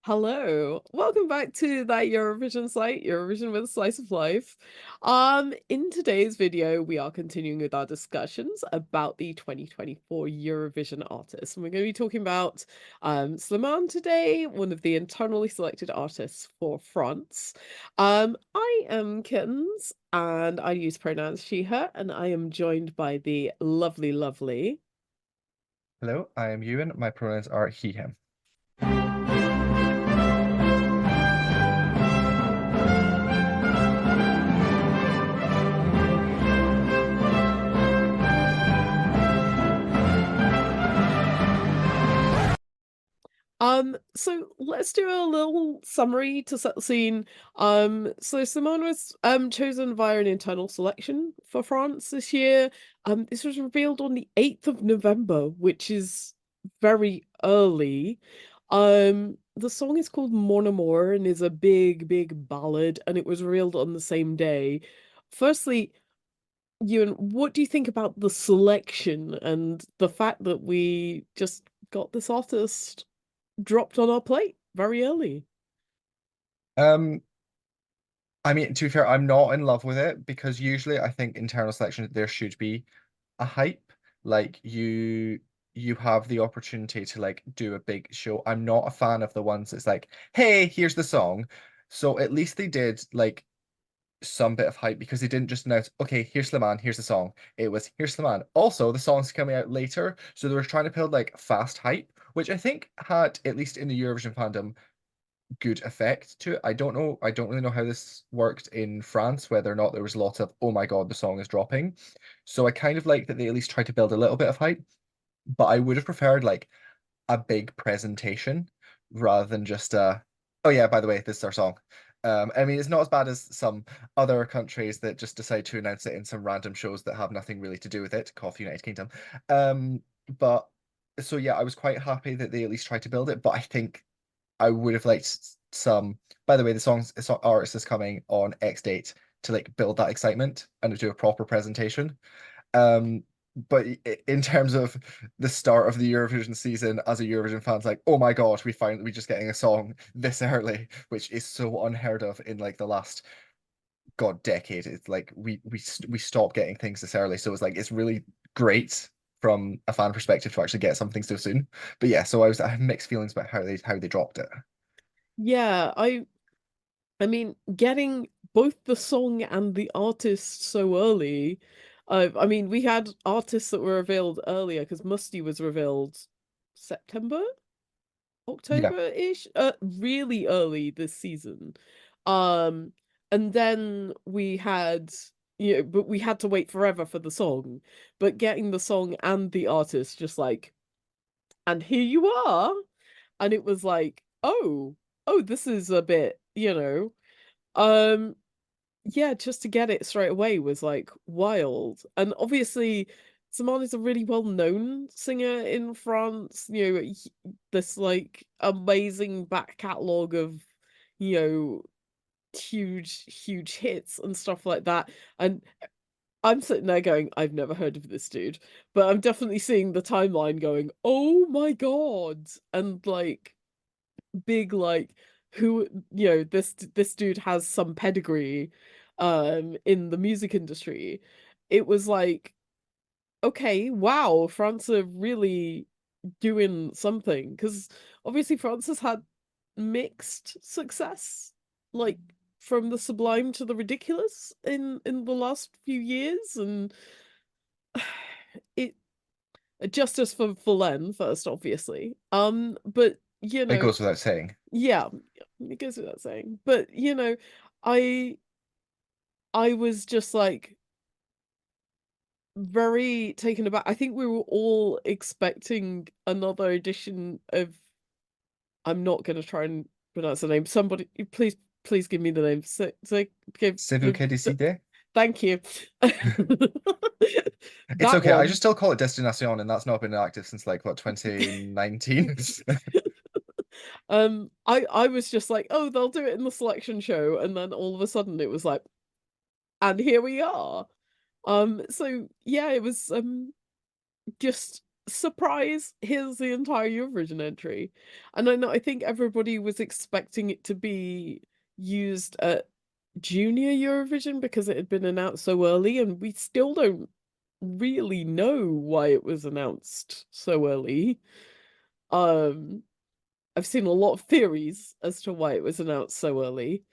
Hello. Welcome back to that Eurovision site, Eurovision with a Slice of Life. In today's video, we are continuing with our discussions about the 2024 Eurovision artists. And we're going to be talking about Slimane today, one of the internally selected artists for France. I am Kittens, and I use pronouns she, her, and I am joined by the lovely. Hello, I am Ewan. My pronouns are he, him. So let's do a little summary to set the scene. So Simone was chosen via an internal selection for France this year. This was revealed on the 8th of November, which is very early. The song is called Mon Amour and is a big ballad, and it was revealed on the same day. Firstly, Ewan, what do you think about the selection and the fact that we just got this artist dropped on our plate very early? Um, I mean, to be fair, I'm not in love with it because usually I think internal selection there should be a hype. Like you have the opportunity to like do a big show. I'm not a fan of the ones that's like, hey, here's the song. So at least they did like some bit of hype because they didn't just announce, okay, here's Slimane, here's the song. It was here's Slimane. Also, the song's coming out later, so they were trying to build like fast hype, which I think had, at least in the Eurovision fandom, good effect to it. I don't know, I don't really know how this worked in France, whether or not there was a lot of, oh my God, the song is dropping. So I kind of like that they at least tried to build a little bit of hype, but I would have preferred like a big presentation rather than just oh yeah, by the way, this is our song. I mean, it's not as bad as some other countries that just decide to announce it in some random shows that have nothing really to do with it, cough United Kingdom. But so yeah, I was quite happy that they at least tried to build it, but I think I would have liked some. By the way, the artist is coming on X date to like build that excitement and do a proper presentation. Um, but in terms of the start of the Eurovision season, as a Eurovision fan, it's like, oh my God, we just getting a song this early, which is so unheard of in like the last God decade. It's like we stopped getting things this early, so it's like it's really great from a fan perspective to actually get something so soon. But yeah, so I have mixed feelings about how they dropped it. Yeah, I mean, getting both the song and the artist so early. I mean, we had artists that were revealed earlier because Musty was revealed September, Yeah. October-ish, really early this season. Um, and then we had, but we had to wait forever for the song. But getting the song and the artist just like, and here you are. And it was like, oh, this is a bit, um, yeah, just to get it straight away was like wild. And obviously, Simon is a really well-known singer in France. This like amazing back catalogue of, you know, huge hits and stuff like that. And I'm sitting there going, I've never heard of this dude, but I'm definitely seeing the timeline going, oh my God. And like big like who this dude has some pedigree in the music industry. It was like, okay, wow, France are really doing something, because obviously France has had mixed success, like from the sublime to the ridiculous in the last few years. And it justice for Len first, obviously, but It goes without saying. yeah, it goes without saying. But I I was just like very taken aback. I think we were all expecting another edition of, I'm not gonna try and pronounce the name. Somebody please give me the name. C'est vous qui décidez? Thank you. It's That okay. I one. just still call it Destination, and that's not been active since like what 2019. I was just like, oh, they'll do it in the selection show, and then all of a sudden it was like, and here we are. So yeah, it was just surprise, here's the entire Eurovision entry. And I know I think everybody was expecting it to be used at Junior Eurovision because it had been announced so early, and we still don't really know why it was announced so early. Um, I've seen a lot of theories as to why it was announced so early,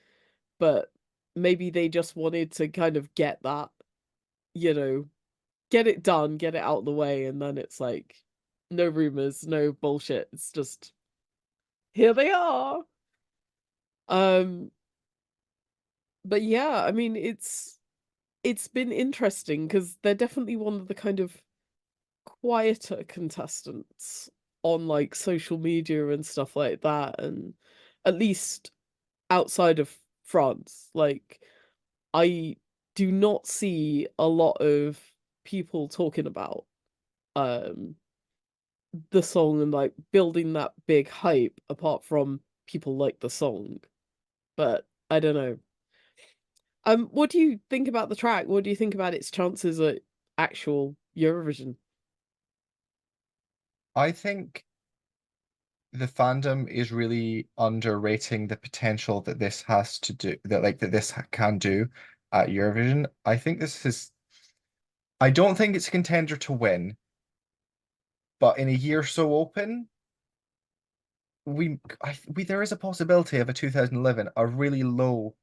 but maybe they just wanted to kind of get that, you know, get it done, get it out of the way, and then it's like no rumors, no bullshit. It's just here they are. Um, but yeah, I mean it's been interesting because they're definitely one of the kind of quieter contestants on like social media and stuff like that, and at least outside of France, like I do not see a lot of people talking about um the song and like building that big hype apart from people like the song. But I don't know. What do you think about the track? What do you think about its chances at actual Eurovision? I think the fandom is really underrating the potential that this has to do, that this can do at Eurovision. I don't think it's a contender to win, but in a year so open, there is a possibility of a 2011, a really low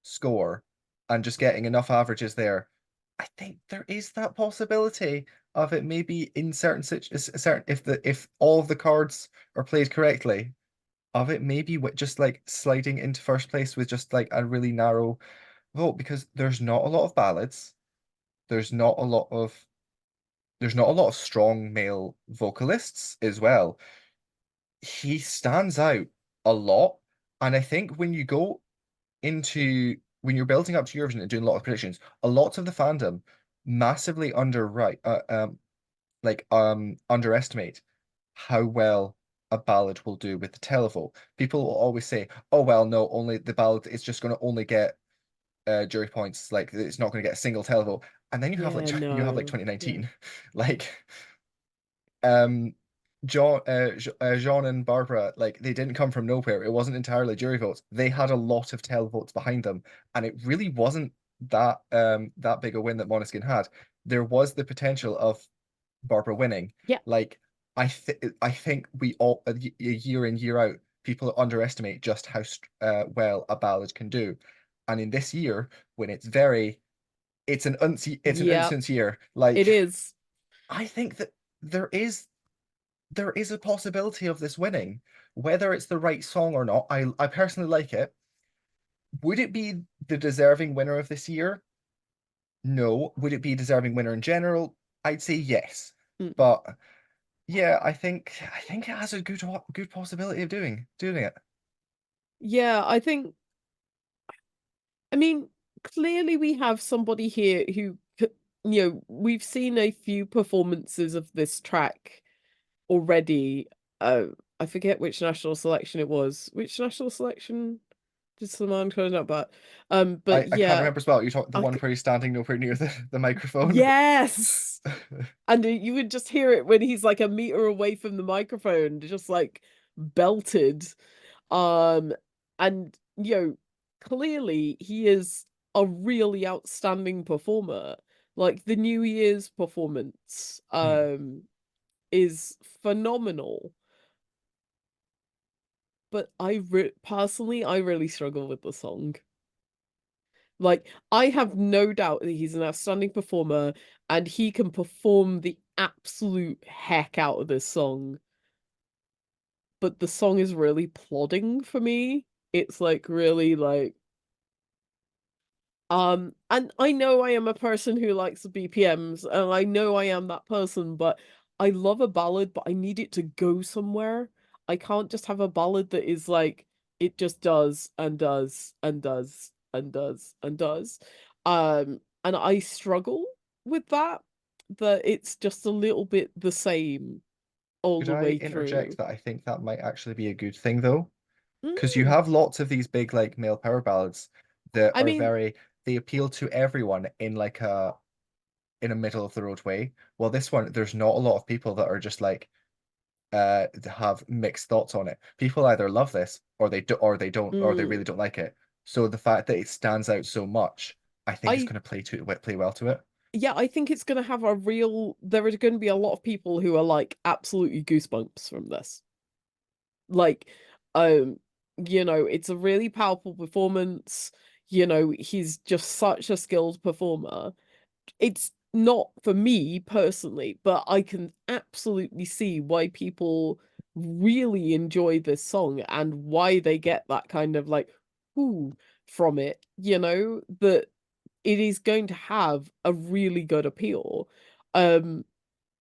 score, and just getting enough averages there. I think there is that possibility of it maybe in certain if all of the cards are played correctly, of it maybe with just like sliding into first place with just like a really narrow vote, because there's not a lot of ballads. There's not a lot of there's not a lot of strong male vocalists as well. He stands out a lot, and I think when you're building up to Eurovision and doing a lot of predictions, a lot of the fandom massively underestimate how well a ballad will do with the televote. People will always say, "Oh well, no, only the ballad is just going to only get jury points. Like it's not going to get a single televote." And then Yeah, you have like no. Yeah. 2019, like um Jean and Barbara, like they didn't come from nowhere. It wasn't entirely jury votes. They had a lot of televotes behind them, and it really wasn't that big a win that Måneskin had. There was the potential of Barbara winning. Yeah. Like I think we all year in year out, people underestimate just how well a ballad can do. And in this year, when it's an Yeah, instance year, it like is. I think that there is there is a possibility of this winning. Whether it's the right song or not, I personally like it. Would it be the deserving winner of this year? No. Would it be deserving winner in general? I'd say yes. Mm. But yeah, I think it has a good possibility of doing it. Yeah, I mean, clearly we have somebody here who, we've seen a few performances of this track already. Uh, I forget which national selection it was. Which national selection did Slimane turn up at? But I can't yeah, remember as well. You talk the I one c where he's standing nowhere near the microphone. yes, and you would just hear it when he's like a meter away from the microphone, just like belted. Um, and clearly he is a really outstanding performer. Like the New Year's performance, Hmm. is phenomenal. But personally, I really struggle with the song. Like, I have no doubt that he's an outstanding performer and he can perform the absolute heck out of this song. But the song is really plodding for me. It's like really like and I know I am a person who likes the BPMs, and I know I am that person, but I love a ballad, but I need it to go somewhere. I can't just have a ballad that is like it just does and does and does and does and does. And I struggle with that, that it's just a little bit the same all Could the I way interject through. that I think that might actually be a good thing though? Because you Mm. have lots of these big like male power ballads that I are mean, they appeal to everyone in like in a middle of the road way. Well, this one, there's not a lot of people that are just like have mixed thoughts on it. People either love this or they do or they don't or they Mm. really don't like it. So the fact that it stands out so much, I think is I going to play well to it. Yeah, I think it's gonna have a real there are gonna be a lot of people who are like absolutely goosebumps from this. Like, um, it's a really powerful performance. He's just such a skilled performer. It's not for me personally, but I can absolutely see why people really enjoy this song and why they get that kind of like ooh from it, that it is going to have a really good appeal. Um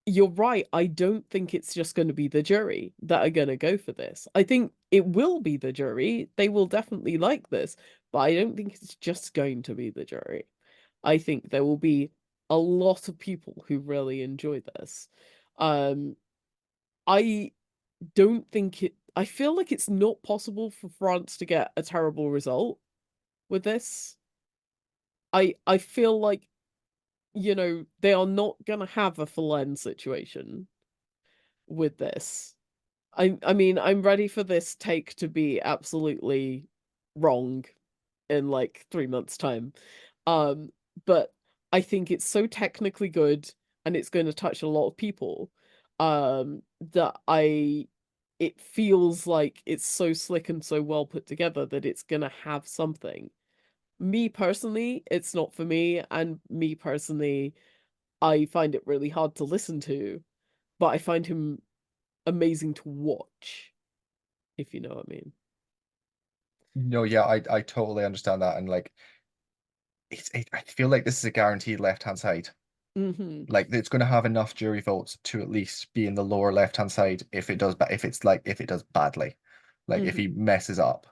you're right. I don't think it's just going to be the jury that are going to go for this. I think it will be the jury. They will definitely like this, but I don't think it's just going to be the jury. I think there will be a lot of people who really enjoy this. Um, I don't think I feel like it's not possible for France to get a terrible result with this. I feel like, they are not gonna have a Falaise situation with this. I mean, I'm ready for this take to be absolutely wrong in like 3 months' time. Um, but I think it's so technically good and it's going to touch a lot of people. That it feels like it's so slick and so well put together that it's gonna have something. Me personally, it's not for me, and me personally, I find it really hard to listen to, but I find him amazing to watch, if you know what I mean. No, yeah, I totally understand that, and like I feel like this is a guaranteed left-hand side. Hmm. Like it's going to have enough jury votes to at least be in the lower left-hand side if it does, if it's like if it does badly, like if he Hmm. messes up.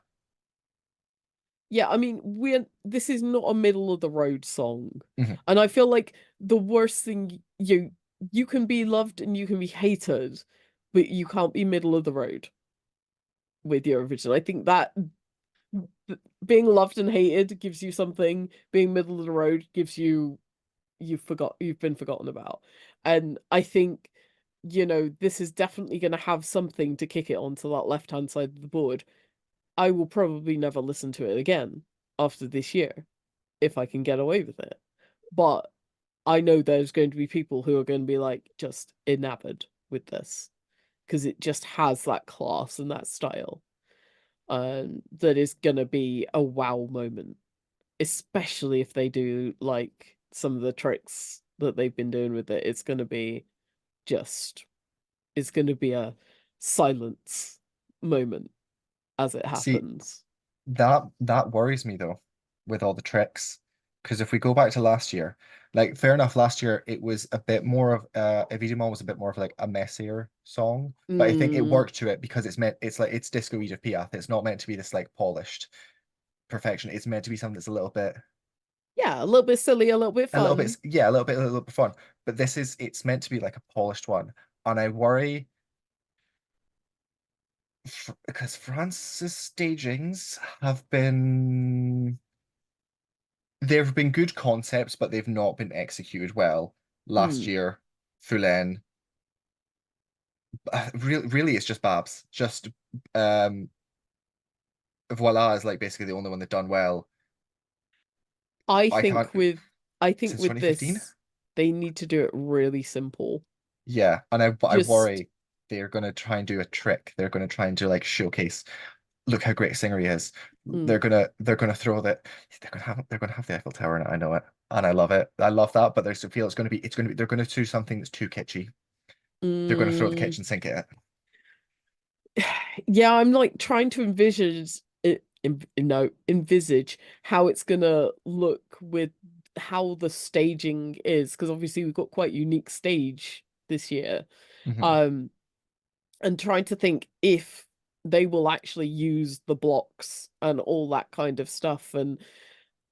Yeah, I mean, this is not a middle of the road song. Mhm. And I feel like the worst thing you can be loved and you can be hated, but you can't be middle of the road with Eurovision. I think that being loved and hated gives you something, being middle of the road gives you've been forgotten about. And I think, this is definitely going to have something to kick it onto that left-hand side of the board. I will probably never listen to it again after this year if I can get away with it. But I know there's going to be people who are going to be like just enamored with this because it just has that class and that style. That is going to be a wow moment, especially if they do like some of the tricks that they've been doing with it. Just, it's going to be a silence moment as it See, happens. that worries me though, with all the tricks. Because if we go back to last year, like fair enough, last year it was a bit more of Evidemment was a bit more of like a messier song. But I think it Mm, worked to it because it's like it's Disco Edith Piaf. It's not meant to be this like polished perfection. It's meant to be something that's yeah, a little bit silly, a little bit a little bit fun. yeah, a little bit fun. But this is it's meant to be like a polished one. And I worry because France's stagings have been there have been good concepts, but they've not been executed well. Last Mm. year, Fulen, really, it's just Babs. Just Voila is like basically the only one they've done well. I I can't think with I think since with 2015. this, they need to do it really simple. Yeah, and I Just worry they're gonna try and do a trick. They're gonna try and do like showcase. Look how great a singer he is. mm, They're gonna throw that. They're gonna have the Eiffel Tower in it. I know it, and I love it. I love that. But there's a feel it's gonna be they're gonna do something that's too kitschy. They're gonna throw the mm, kitchen sink at it. yeah, I'm like trying to envisage how it's gonna look with how the staging is, because obviously we've got quite unique stage this year. Mhm. Um, and trying to think if they will actually use the blocks and all that kind of stuff. And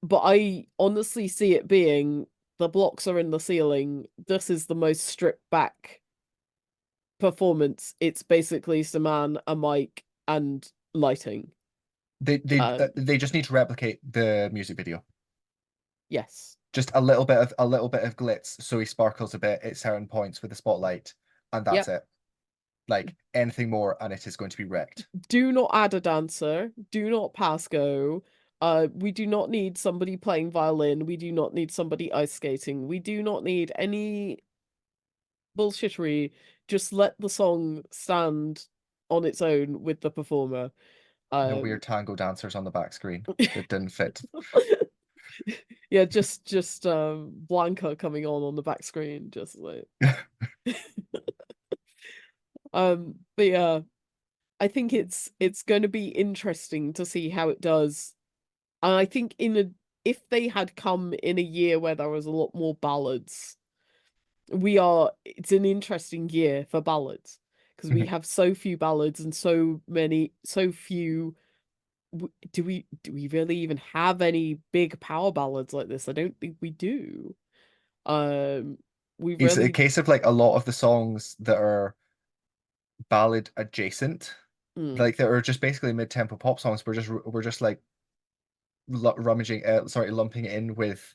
but I honestly see it being the blocks are in the ceiling. This is the most stripped back performance. It's basically Slimane, a mic, and lighting. They Um, they just need to replicate the music video. yes. Just a little bit of glitz, so he sparkles a bit at certain points with the spotlight, and that's Yep. it. Like anything more, and it is going to be wrecked. Do not add a dancer. Do not pass go. We do not need somebody playing violin. We do not need somebody ice skating. We do not need any bullshittery. Just let the song stand on its own with the performer. No Um, weird tango dancers on the back screen that didn't fit. yeah, just Blanca coming on the back screen, just like but yeah, I think it's going to be interesting to see how it does. And I think in a if they had come in a year where there was a lot more ballads, it's an interesting year for ballads because we have so few ballads and so few. Do we really even have any big power ballads like this? I don't think we do. Um, we It's a really. case of like a lot of the songs that are ballad adjacent, Mm, like that are just basically mid-tempo pop songs. We're just like rummaging, sorry, lumping it in with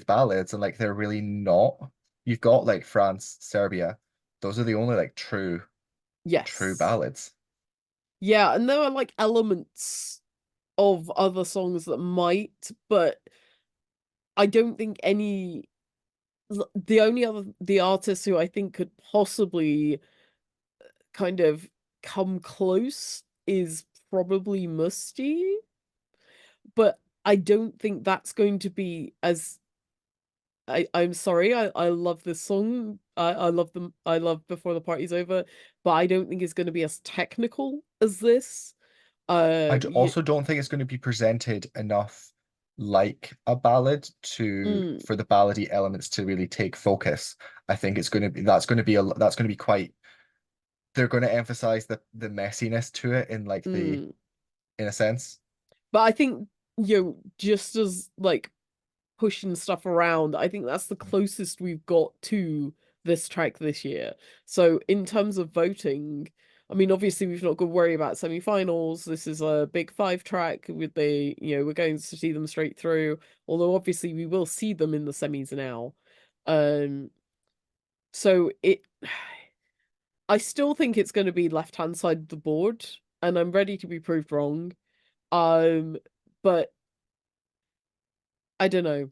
ballads, and like they're really not. You've got like France, Serbia. Those are the only like true yes. ballads. Yeah, and there are like elements of other songs that might, but I don't think the artist who I think could possibly kind of come close is probably Musty, but I don't think that's going to be as I'm sorry, I love this song. I love them. I love Before the Party's Over, but I don't think it's going to be as technical as this. Yeah, Also don't think it's going to be presented enough like a ballad to mm, for the ballady elements to really take focus. I think it's going to be that's going to be quite. They're going to emphasize the messiness to it in like the mm. in a sense. But I think just as like pushing stuff around, I think that's the closest we've got to this track this year. So in terms of voting, I mean, obviously we've not got to worry about semi-finals. This is a big five track with we're going to see them straight through. Although obviously we will see them in the semis now. Um, so I still think it's going to be left-hand side of the board, and I'm ready to be proved wrong. Um, but I don't know.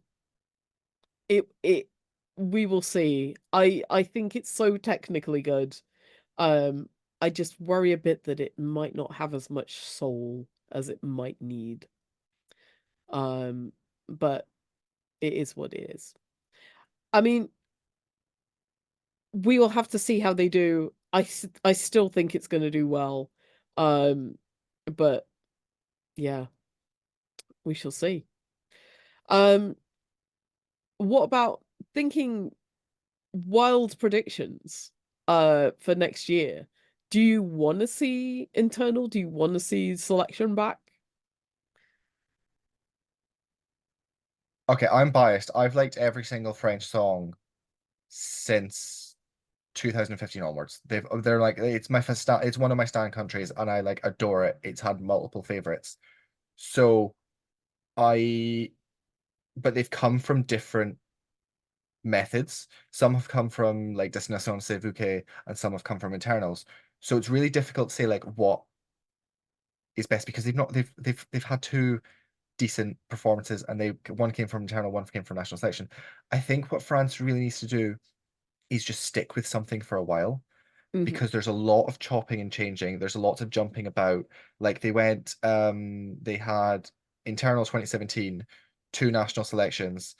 It we will see. I think it's so technically good. Um, I just worry a bit that it might not have as much soul as it might need. Um, but it is what it is. I mean, we will have to see how they do. I still think it's going to do well. Um, but yeah, we shall see. Um, what about thinking wild predictions for next year? Do you want to see internal? Do you want to see selection back? Okay, I'm biased. I've liked every single French song since 2015 onwards. They're like it's one of my stan countries and I like adore it. It's had multiple favorites. So I but they've come from different methods. Some have come from like Destination Sevuke and some have come from internals. So it's really difficult to say like what is best because they've not they've had two decent performances and they one came from internal, one came from national selection. I think what France really needs to do is just stick with something for a while Hmm. because there's a lot of chopping and changing. There's a lot of jumping about. Like they had internal 2017, two national selections,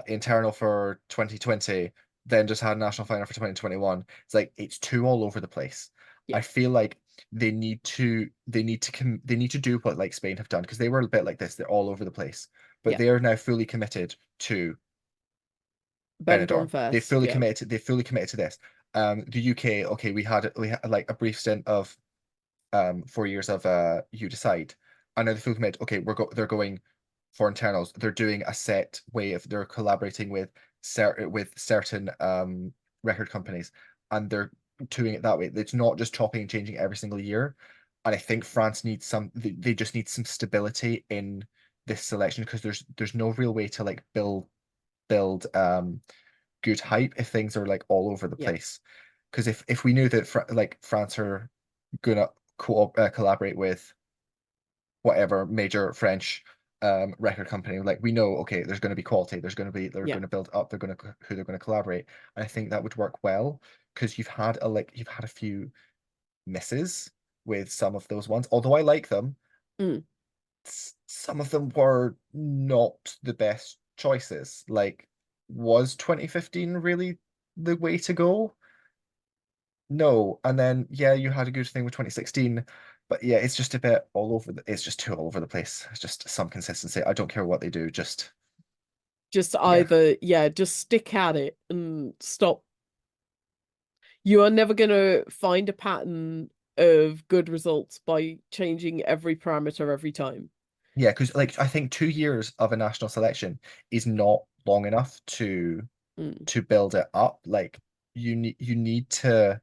internal for 2020, then just had national final for 2021. It's like it's too all over the place. Yeah, I feel like they need to do what like Spain have done because they were a bit like this. They're all over the place, but yeah. they are now fully committed to Benidorm Benidorm. first. Yeah, They fully committed to this. The UK, okay, we had like a brief stint of 4 years of You Decide. And now they fully committed, okay, they're going for internals. They're doing a set way of they're collaborating with certain record companies and they're doing it that way. It's not just chopping and changing every single year. And I think France needs they just need some stability in this selection because there's no real way to like build build good hype if things are like all over the Yeah. place. Because if we knew that like France are gonna collaborate with whatever major French record company, like we know, okay, there's going to be quality, they're Yeah. going to build up, they're going to who they're going to collaborate. And I think that would work well because you've had a few misses with some of those ones. Although I like them, Mm. some of them were not the best choices. Like, was 2015 really the way to go? No. And then yeah, you had a good thing with 2016, but yeah, it's just a bit all over it's just too all over the place. It's just some consistency. I don't care what they do, just Just yeah. either, yeah, just stick at it and stop. You are never going to find a pattern of good results by changing every parameter every time. Yeah, because like I think 2 years of a national selection is not long enough Mm. to build it up. Like you need to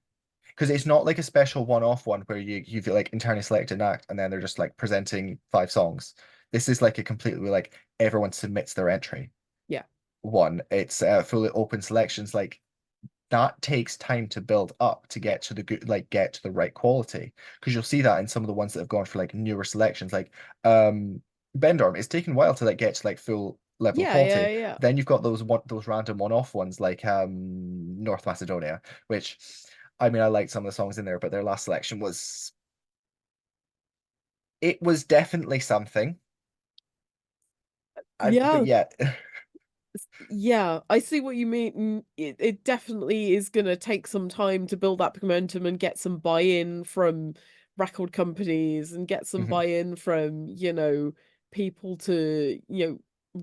because it's not like a special one-off one where you like internally select an act and then they're just like presenting 5 songs. This is like a completely like everyone submits their entry Yeah. one. It's fully open selections. Like that takes time to build up to get to the good, like get to the right quality. Because you'll see that in some of the ones that have gone for like newer selections, like Bendorm. It's taken a while to like get to like full level of Yeah, yeah, quality. yeah. Then you've got those random one-off ones like North Macedonia, which I mean I liked some of the songs in there, but their last selection was it was definitely something. But Yeah, yeah, yeah, I see what you mean. It definitely is going to take some time to build that momentum and get some buy-in from record companies and get some Mhm. buy-in from, people to,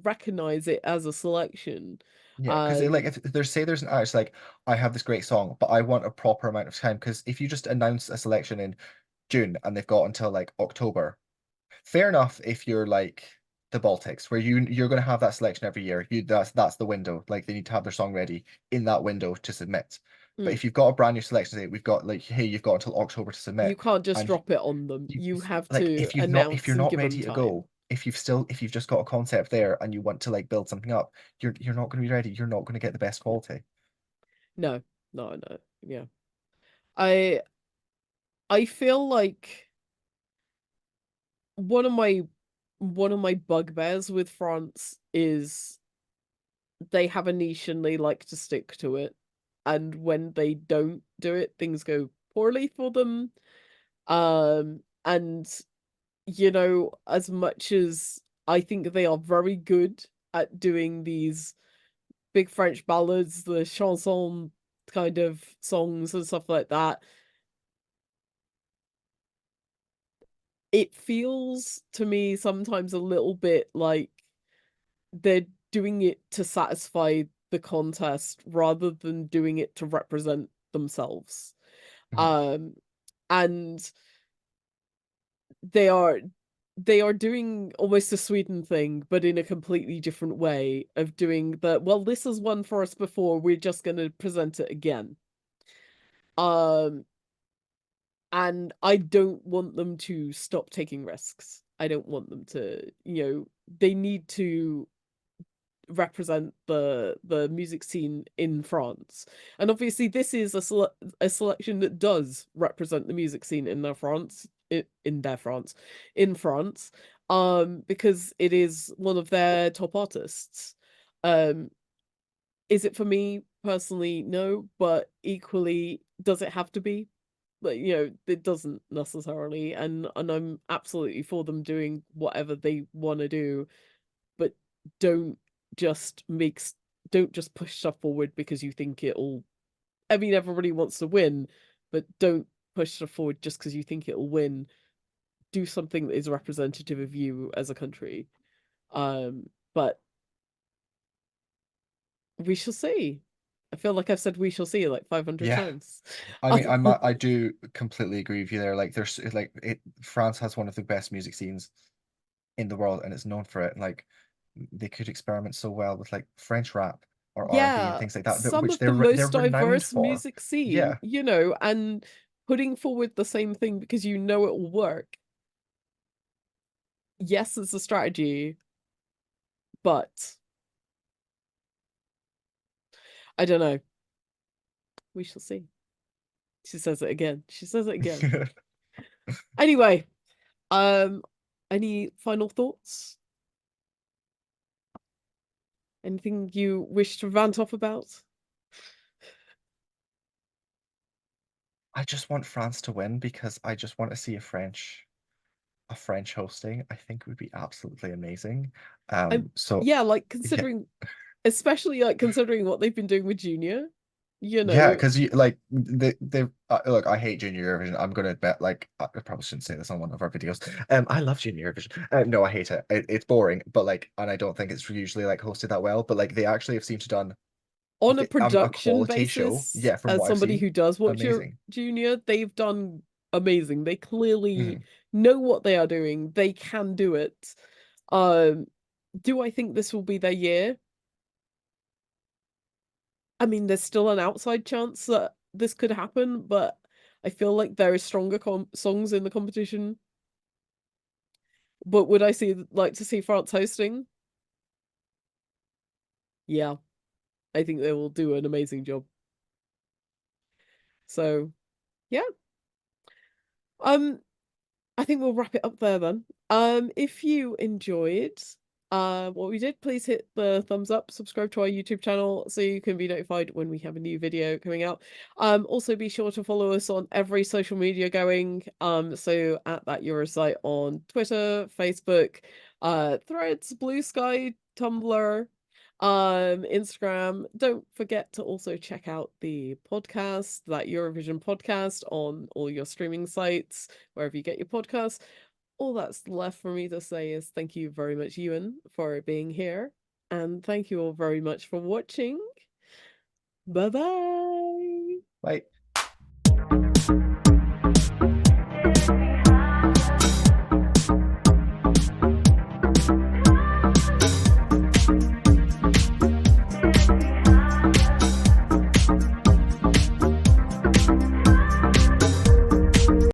recognize it as a selection. Yeah, because like Um, if there's say there's an artist like I have this great song, but I want a proper amount of time because if you just announce a selection in June and they've got until like October, fair enough if you're like the Baltics where you're going to have that selection every year. That's the window. Like they need to have their song ready in that window to submit. But mm, if you've got a brand new selection, say we've got like hey, you've got until October to you submit, can't just and drop it on them. you You have like to if announce you're and not give them ready to time. go, if you've just got a concept there and you want to like build something up, you're not going to be ready. You're not going to get the best Yeah. quality. No, no, no. Yeah. I I feel like one of my one of my bugbears with France is they have a niche and they like to stick to it. And when they don't do it, things go poorly for them. And as much as I think they are very good at doing these big French ballads, the chanson kind of songs and stuff like that, it feels to me sometimes a little bit like they're doing it to satisfy the contest rather than doing it to represent themselves. Mhm. Um, and they are they are doing almost a Sweden thing, but in a completely different way of doing well, this has won for us before, we're just gonna present it again. Um, and I don't want them to stop taking risks. I don't want them to, they need to represent the music scene in France. And obviously this is a selection that does represent the music scene in in France because it is one of their top artists. Um is it for me personally? No, but equally does it have to be? But it doesn't necessarily, and I'm absolutely for them doing whatever they want to do, but don't just make don't just push stuff forward because you think it'll. I mean, everybody wants to win, but don't push stuff forward just because you think it'll win. Do something that is representative of you as a country. But we shall see. I feel like I've said we shall see like 500 Yeah. times. I mean, I do completely agree with you there. Like, there's like France has one of the best music scenes in the world, and it's known for it. Like, they could experiment so well with like French rap or R&B and Yeah, things like that, some which of the they're most renowned diverse for. music scene, Yeah, and putting forward the same thing because you know it will work. Yes, it's a strategy, but I don't know. We shall see. She says it again. She says it again. Anyway, um, any final thoughts? Anything you wish to rant off about? I just want France to win because I just want to see a French hosting. I think it would be absolutely amazing. I'm So yeah, like yeah, considering, especially like considering what they've been doing with Junior, you yeah, know, because you like they look. I hate Junior Eurovision. I'm gonna bet. Like, I probably shouldn't say this on one of our videos. I love Junior Eurovision. No, I hate it. It's boring, but like, and I don't think it's usually like hosted that well. But like, they actually have seemed to done on a a production quality show. basis, Yeah, from as what I've somebody seen, who does watch your amazing. Junior, they've done amazing. They clearly Mhm. know what they are doing. They can do it. Um, do I think this will be their year? I mean, there's still an outside chance that this could happen, but I feel like there is stronger songs in the competition. But would I like to see France hosting? Yeah, I think they will do an amazing job. So, yeah. Um, I think we'll wrap it up there then. If you enjoyed what we did, please hit the thumbs up, subscribe to our YouTube channel so you can be notified when we have a new video coming out. Also be sure to follow us on every social media going. So at that Eurosite on Twitter, Facebook, Threads, Blue Sky, Tumblr, Instagram. Don't forget to also check out the podcast, that Eurovision podcast, on all your streaming sites, wherever you get your podcasts. All that's left for me to say is thank you very much, Ewan, for being here. And thank you all very much for watching. Bye bye. Like.